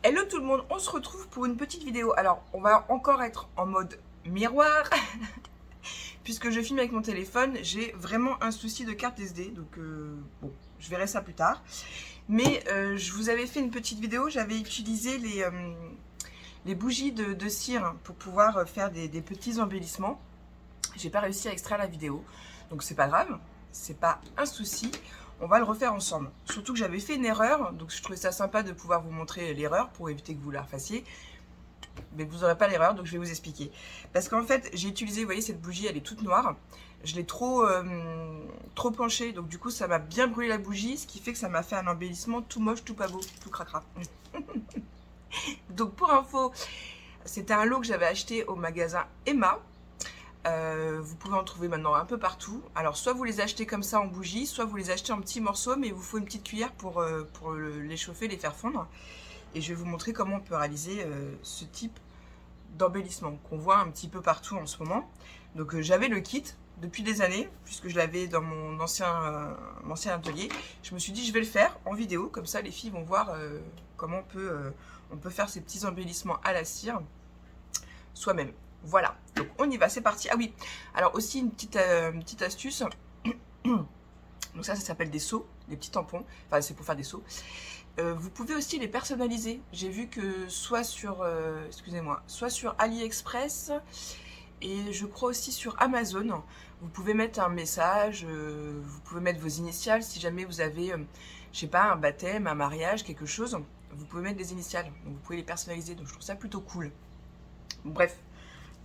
Hello tout le monde, on se retrouve pour une petite vidéo. Alors, on va encore être en mode miroir, puisque je filme avec mon téléphone. J'ai vraiment un souci de carte SD, donc bon, je verrai ça plus tard. Mais je vous avais fait une petite vidéo, j'avais utilisé les bougies de cire pour pouvoir faire des petits embellissements. J'ai pas réussi à extraire la vidéo, donc c'est pas grave, c'est pas un souci. On va le refaire ensemble. Surtout que j'avais fait une erreur, donc je trouvais ça sympa de pouvoir vous montrer l'erreur pour éviter que vous la refassiez. Mais vous n'aurez pas l'erreur, donc je vais vous expliquer. Parce qu'en fait, j'ai utilisé, vous voyez, cette bougie, elle est toute noire. Je l'ai trop penchée, donc du coup, ça m'a bien brûlé la bougie, ce qui fait que ça m'a fait un embellissement tout moche, tout pas beau, tout cracra. Donc pour info, c'était un lot que j'avais acheté au magasin Emma. Vous pouvez en trouver maintenant un peu partout. Alors soit vous les achetez comme ça en bougie, soit vous les achetez en petits morceaux, mais il vous faut une petite cuillère pour les chauffer, les faire fondre. Et je vais vous montrer comment on peut réaliser ce type d'embellissement qu'on voit un petit peu partout en ce moment. Donc j'avais le kit depuis des années, puisque je l'avais dans mon ancien atelier. Je me suis dit je vais le faire en vidéo, comme ça les filles vont voir comment on peut faire ces petits embellissements à la cire soi-même. Voilà, donc on y va, c'est parti. Ah oui, alors aussi une petite astuce. Donc ça s'appelle des seaux, des petits tampons. Enfin, c'est pour faire des seaux. Vous pouvez aussi les personnaliser. J'ai vu que soit sur, excusez-moi, soit sur AliExpress et je crois aussi sur Amazon. Vous pouvez mettre un message, vous pouvez mettre vos initiales si jamais vous avez, je sais pas, un baptême, un mariage, quelque chose. Vous pouvez mettre des initiales, donc vous pouvez les personnaliser. Donc je trouve ça plutôt cool. Bref.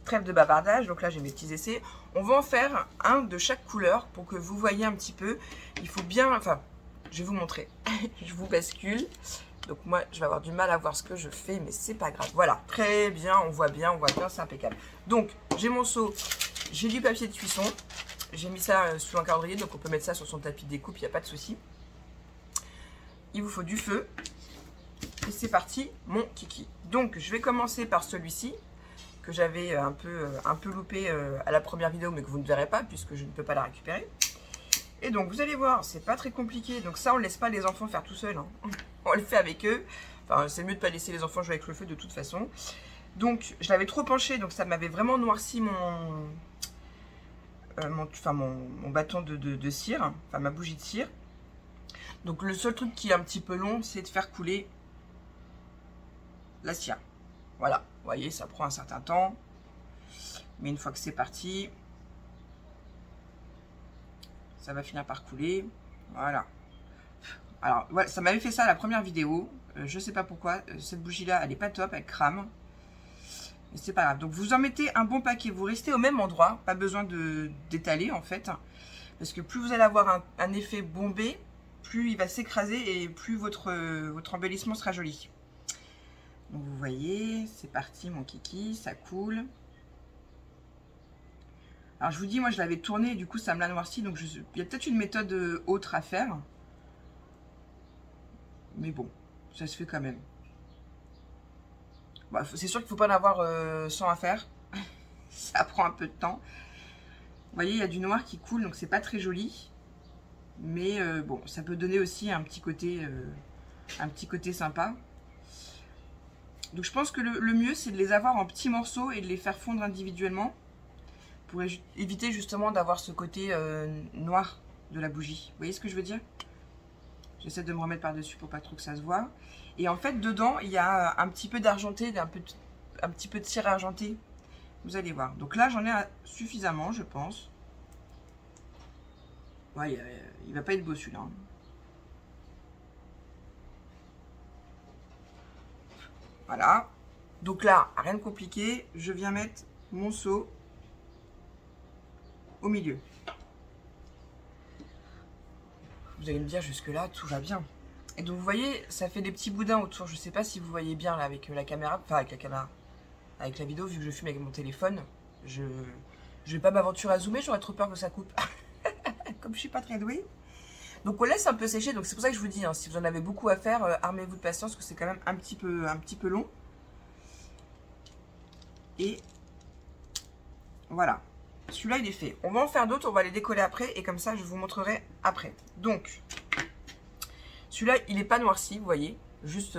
Trêve de bavardage, donc là j'ai mes petits essais. On va en faire un de chaque couleur pour que vous voyez un petit peu. Il faut bien, enfin, je vais vous montrer. Je vous bascule. Donc moi, je vais avoir du mal à voir ce que je fais, mais c'est pas grave. Voilà, très bien, on voit bien, c'est impeccable. Donc, j'ai mon seau, j'ai du papier de cuisson. J'ai mis ça sous un calendrier, donc on peut mettre ça sur son tapis de découpe, il n'y a pas de souci. Il vous faut du feu. Et c'est parti, mon kiki. Donc, je vais commencer par celui-ci que j'avais un peu loupé à la première vidéo, mais que vous ne verrez pas puisque je ne peux pas la récupérer. Et donc vous allez voir, c'est pas très compliqué. Donc ça, on ne laisse pas les enfants faire tout seuls, hein. On le fait avec eux. Enfin, c'est mieux de pas laisser les enfants jouer avec le feu de toute façon. Donc je l'avais trop penché, donc ça m'avait vraiment noirci mon bâton de cire, enfin ma bougie de cire. Donc le seul truc qui est un petit peu long, c'est de faire couler la cire. Voilà, vous voyez, ça prend un certain temps. Mais une fois que c'est parti, ça va finir par couler. Voilà. Alors, voilà, ça m'avait fait ça la première vidéo. Je sais pas pourquoi. Cette bougie-là, elle est pas top, elle crame. Mais c'est pas grave. Donc, vous en mettez un bon paquet. Vous restez au même endroit. Pas besoin d'étaler, en fait. Parce que plus vous allez avoir un effet bombé, plus il va s'écraser et plus votre embellissement sera joli. Donc vous voyez, c'est parti mon kiki, ça coule. Alors je vous dis, moi je l'avais tourné et du coup ça me l'a noirci, donc il y a peut-être une méthode autre à faire. Mais bon, ça se fait quand même. Bon, c'est sûr qu'il ne faut pas en avoir 100 à faire. Ça prend un peu de temps. Vous voyez, il y a du noir qui coule, donc c'est pas très joli. Mais bon, ça peut donner aussi un petit côté sympa. Donc je pense que le mieux, c'est de les avoir en petits morceaux et de les faire fondre individuellement pour éviter justement d'avoir ce côté noir de la bougie. Vous voyez ce que je veux dire? J'essaie de me remettre par-dessus pour pas trop que ça se voit. Et en fait, dedans, il y a un petit peu d'argenté, un petit peu de cire argentée. Vous allez voir. Donc là, j'en ai suffisamment, je pense. Ouais, il va pas être beau celui-là, hein. Voilà. Donc là, rien de compliqué. Je viens mettre mon seau au milieu. Vous allez me dire, jusque-là, tout va bien. Et donc, vous voyez, ça fait des petits boudins autour. Je ne sais pas si vous voyez bien là avec la caméra. Enfin, avec la caméra. Avec la vidéo, vu que je filme avec mon téléphone. Je vais pas m'aventurer à zoomer, j'aurais trop peur que ça coupe. Comme je suis pas très douée. Donc, on laisse un peu sécher. Donc, c'est pour ça que je vous dis, hein, si vous en avez beaucoup à faire, armez-vous de patience, parce que c'est quand même un petit peu long. Et voilà. Celui-là, il est fait. On va en faire d'autres, on va les décoller après. Et comme ça, je vous montrerai après. Donc, celui-là, il n'est pas noirci, vous voyez. Juste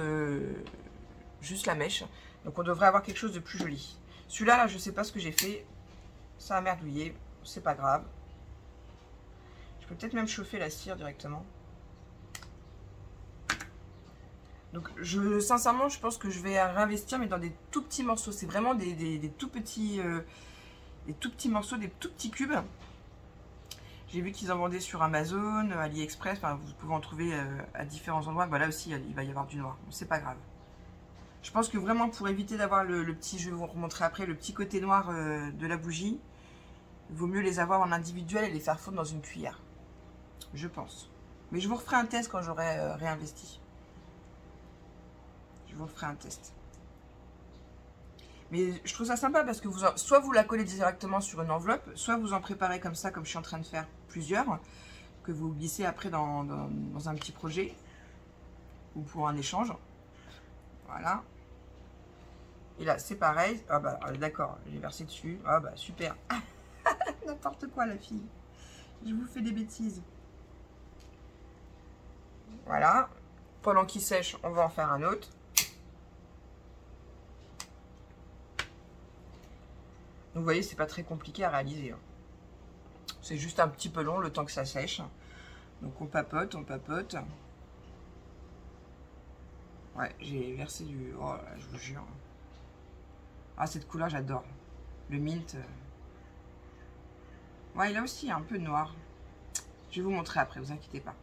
juste la mèche. Donc on devrait avoir quelque chose de plus joli. Celui-là, là, je sais pas ce que j'ai fait. Ça a merdouillé, c'est pas grave. Je peux peut-être même chauffer la cire directement. Donc sincèrement, je pense que je vais réinvestir, mais dans des tout petits morceaux. C'est vraiment des tout petits morceaux, des tout petits cubes. J'ai vu qu'ils en vendaient sur Amazon, AliExpress, enfin, vous pouvez en trouver à différents endroits. Bah, là aussi, il va y avoir du noir, bon, c'est pas grave. Je pense que vraiment, pour éviter d'avoir le petit, je vais vous remontrer après, le petit côté noir de la bougie, il vaut mieux les avoir en individuel et les faire fondre dans une cuillère. Je pense. Mais je vous referai un test quand j'aurai réinvesti. Je vous referai un test. Mais je trouve ça sympa parce que soit vous la collez directement sur une enveloppe, soit vous en préparez comme ça, comme je suis en train de faire plusieurs, que vous glissez après dans un petit projet ou pour un échange. Voilà. Et là, c'est pareil. Ah bah d'accord, j'ai versé dessus. Ah bah super. N'importe quoi la fille. Je vous fais des bêtises. Voilà. Pendant qu'il sèche, on va en faire un autre. Donc vous voyez, c'est pas très compliqué à réaliser. C'est juste un petit peu long le temps que ça sèche. Donc on papote, on papote. Ouais, j'ai versé du... Oh là, je vous jure. Ah, cette couleur, j'adore. Le mint. Ouais, il a aussi un peu de noir. Je vais vous montrer après, vous inquiétez pas.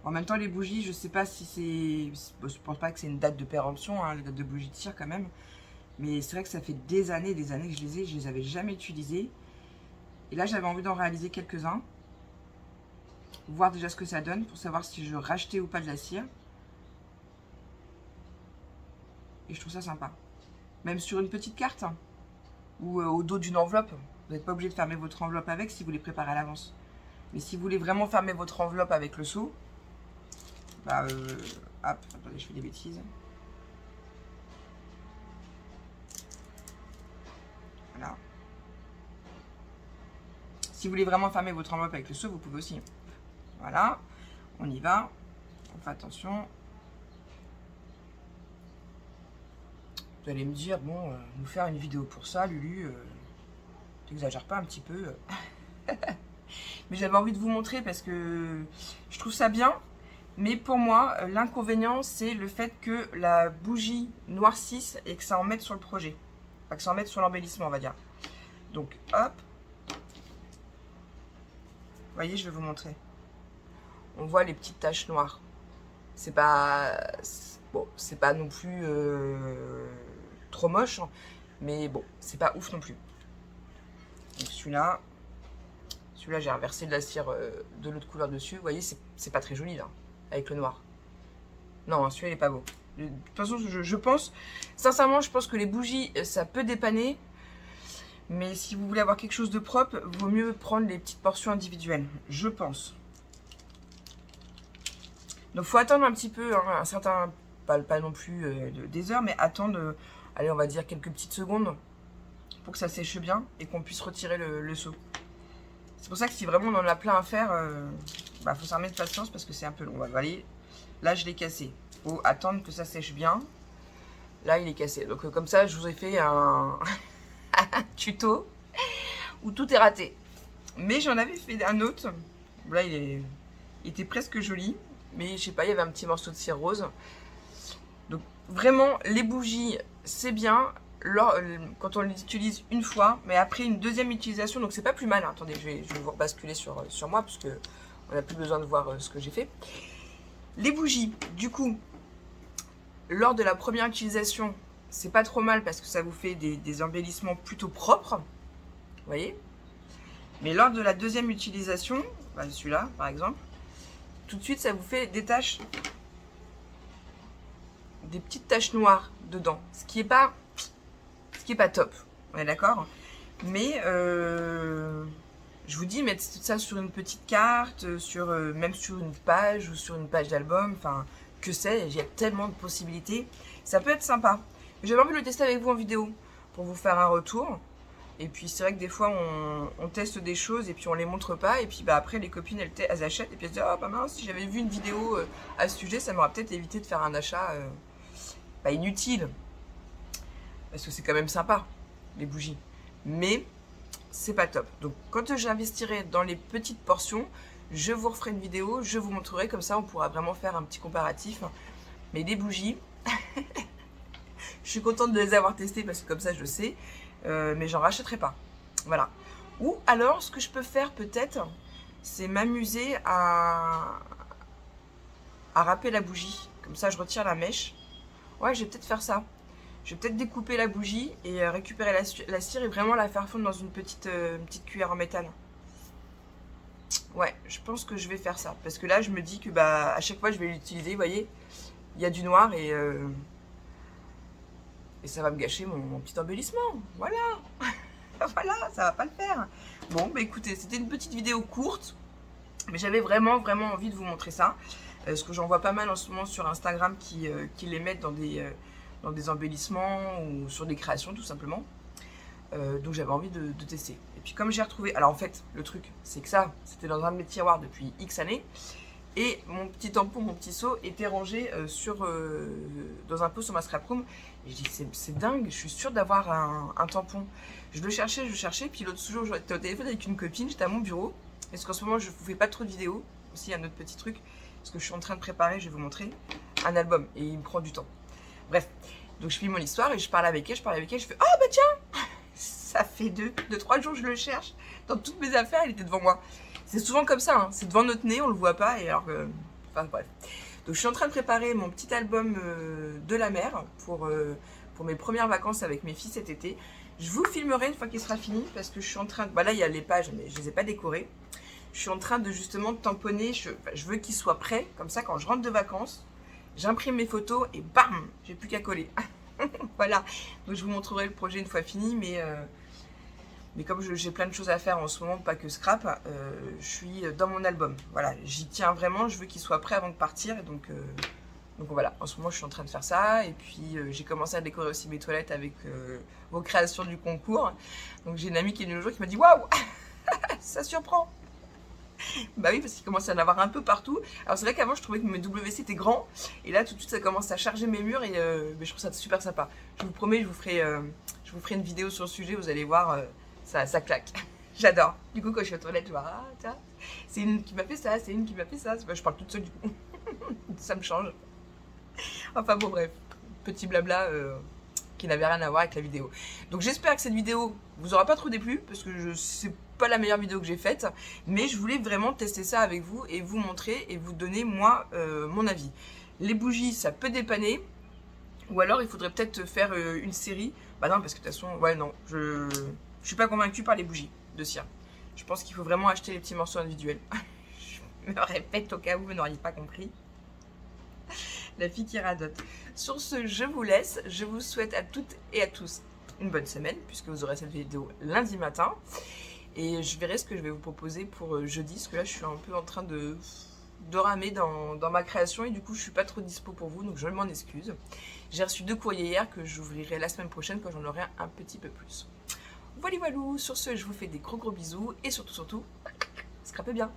En même temps, les bougies, je sais pas si c'est... Bon, je pense pas que c'est une date de péremption, hein, les dates de bougies de cire quand même. Mais c'est vrai que ça fait des années que je les avais jamais utilisées. Et là, j'avais envie d'en réaliser quelques-uns. Voir déjà ce que ça donne pour savoir si je rachetais ou pas de la cire. Et je trouve ça sympa. Même sur une petite carte hein, ou au dos d'une enveloppe. Vous n'êtes pas obligé de fermer votre enveloppe avec si vous les préparez à l'avance. Mais si vous voulez vraiment fermer votre enveloppe avec le seau, bah hop, attendez, je fais des bêtises. Voilà. Si vous voulez vraiment fermer votre enveloppe avec le seau, vous pouvez aussi. Voilà, on y va. On fait attention. Vous allez me dire, bon, nous faire une vidéo pour ça, Lulu, t'exagères pas un petit peu. Mais j'avais envie de vous montrer parce que je trouve ça bien. Mais pour moi, l'inconvénient, c'est le fait que la bougie noircisse et que ça en mette sur le projet. Enfin, que ça en mette sur l'embellissement, on va dire. Donc, hop. Vous voyez, je vais vous montrer. On voit les petites taches noires. C'est pas... Bon, c'est pas non plus trop moche. Mais bon, c'est pas ouf non plus. Donc celui-là, j'ai reversé de la cire de l'autre couleur dessus. Vous voyez, c'est pas très joli là, avec le noir. Non, celui-là, il est pas beau. De toute façon, je pense, sincèrement, je pense que les bougies, ça peut dépanner. Mais si vous voulez avoir quelque chose de propre, vaut mieux prendre les petites portions individuelles. Je pense. Donc, il faut attendre un petit peu, hein, un certain... Pas non plus des heures, mais attendre, allez, on va dire quelques petites secondes pour que ça sèche bien et qu'on puisse retirer le seau. C'est pour ça que si vraiment on en a plein à faire, bah, faut s'armer de patience parce que c'est un peu long. Voilà, voyez, là je l'ai cassé. Faut attendre que ça sèche bien. Là il est cassé. Donc comme ça je vous ai fait un tuto où tout est raté. Mais j'en avais fait un autre. Là il était presque joli. Mais je sais pas, il y avait un petit morceau de cire rose. Donc vraiment les bougies c'est bien. Quand on les utilise une fois, mais après une deuxième utilisation, donc c'est pas plus mal. Hein. Attendez, je vais vous basculer sur moi, parce que on n'a plus besoin de voir ce que j'ai fait. Les bougies, du coup, lors de la première utilisation, c'est pas trop mal parce que ça vous fait des embellissements plutôt propres, vous voyez. Mais lors de la deuxième utilisation, bah celui-là par exemple, tout de suite ça vous fait des taches, des petites taches noires dedans, ce qui est pas top, on est d'accord. Mais je vous dis, mettre ça sur une petite carte, même sur une page ou sur une page d'album, enfin, que sais-je, il y a tellement de possibilités. Ça peut être sympa. J'avais envie de le tester avec vous en vidéo pour vous faire un retour. Et puis c'est vrai que des fois on teste des choses et puis on les montre pas. Et puis bah, après les copines elles achètent et puis elles se disent ah bah mince, si j'avais vu une vidéo à ce sujet, ça m'aurait peut-être évité de faire un achat bah, inutile. Parce que c'est quand même sympa, les bougies. Mais c'est pas top. Donc quand j'investirai dans les petites portions, je vous referai une vidéo, je vous montrerai, comme ça on pourra vraiment faire un petit comparatif. Mais les bougies, je suis contente de les avoir testées parce que comme ça je sais, mais j'en rachèterai pas. Voilà. Ou alors ce que je peux faire peut-être, c'est m'amuser à râper la bougie. Comme ça je retire la mèche. Ouais, je vais peut-être faire ça. Je vais peut-être découper la bougie et récupérer la cire et vraiment la faire fondre dans une petite cuillère en métal. Ouais, je pense que je vais faire ça. Parce que là, je me dis que bah, à chaque fois, je vais l'utiliser. Vous voyez, il y a du noir et ça va me gâcher mon petit embellissement. Voilà. Voilà, ça va pas le faire. Bon, bah écoutez, c'était une petite vidéo courte. Mais j'avais vraiment envie de vous montrer ça. Parce que j'en vois pas mal en ce moment sur Instagram qui les mettent dans des embellissements ou sur des créations tout simplement. Donc j'avais envie de tester. Et puis comme j'ai retrouvé... Alors en fait, le truc, c'est que ça, c'était dans un de mes tiroirs depuis X années. Et mon petit tampon, mon petit seau était rangé dans un pot sur ma scrap room. Et je dis, c'est dingue, je suis sûre d'avoir un tampon. Je le cherchais, puis l'autre jour, j'étais au téléphone avec une copine, j'étais à mon bureau. Parce qu'en ce moment, je ne vous fais pas trop de vidéos. Aussi, il y a un autre petit truc. Parce que je suis en train de préparer, je vais vous montrer, un album. Et il me prend du temps. Bref, donc je finis mon histoire et je parle avec elle, je fais « Ah bah tiens !» Ça fait 2-3 jours que je le cherche. Dans toutes mes affaires, il était devant moi. C'est souvent comme ça, hein. C'est devant notre nez, on le voit pas. Et alors que... Enfin bref. Donc je suis en train de préparer mon petit album de la mer pour mes premières vacances avec mes filles cet été. Je vous filmerai une fois qu'il sera fini parce que je suis en train de... Bah là, il y a les pages, mais je les ai pas décorées. Je suis en train de justement tamponner. Je veux qu'il soit prêt. Comme ça, quand je rentre de vacances, j'imprime mes photos et bam, j'ai plus qu'à coller. Voilà, donc je vous montrerai le projet une fois fini, mais comme j'ai plein de choses à faire en ce moment, pas que scrap, je suis dans mon album. Voilà, j'y tiens vraiment, je veux qu'il soit prêt avant de partir, et donc voilà, en ce moment je suis en train de faire ça, et puis j'ai commencé à décorer aussi mes toilettes avec vos créations du concours. Donc j'ai une amie qui est venue le jour qui m'a dit « Waouh, ça surprend !» Bah oui, parce qu'il commence à en avoir un peu partout. Alors c'est vrai qu'avant je trouvais que mes WC étaient grands. Et là tout de suite ça commence à charger mes murs et je trouve ça super sympa. Je vous promets, je vous ferai une vidéo sur le sujet, vous allez voir, ça claque. J'adore. Du coup quand je suis aux toilettes, je vois, ah tiens, c'est une qui m'a fait ça, c'est une qui m'a fait ça. Je parle toute seule du coup. Ça me change. Enfin bon bref, petit blabla qui n'avait rien à voir avec la vidéo. Donc j'espère que cette vidéo vous aura pas trop déplu, parce que c'est pas la meilleure vidéo que j'ai faite, mais je voulais vraiment tester ça avec vous et vous montrer et vous donner moi mon avis. Les bougies ça peut dépanner, ou alors il faudrait peut-être faire une série. Bah non, parce que de toute façon, ouais non, je suis pas convaincue par les bougies de cire. Je pense qu'il faut vraiment acheter les petits morceaux individuels. Je me répète au cas où vous n'auriez pas compris. La fille qui radote. Sur ce, je vous laisse. Je vous souhaite à toutes et à tous une bonne semaine, puisque vous aurez cette vidéo lundi matin. Et je verrai ce que je vais vous proposer pour jeudi, parce que là, je suis un peu en train de ramer dans ma création, et du coup, je suis pas trop dispo pour vous, donc je m'en excuse. J'ai reçu 2 courriers hier que j'ouvrirai la semaine prochaine quand j'en aurai un petit peu plus. Voilà, voilà. Sur ce, je vous fais des gros bisous, et surtout, scrapez bien.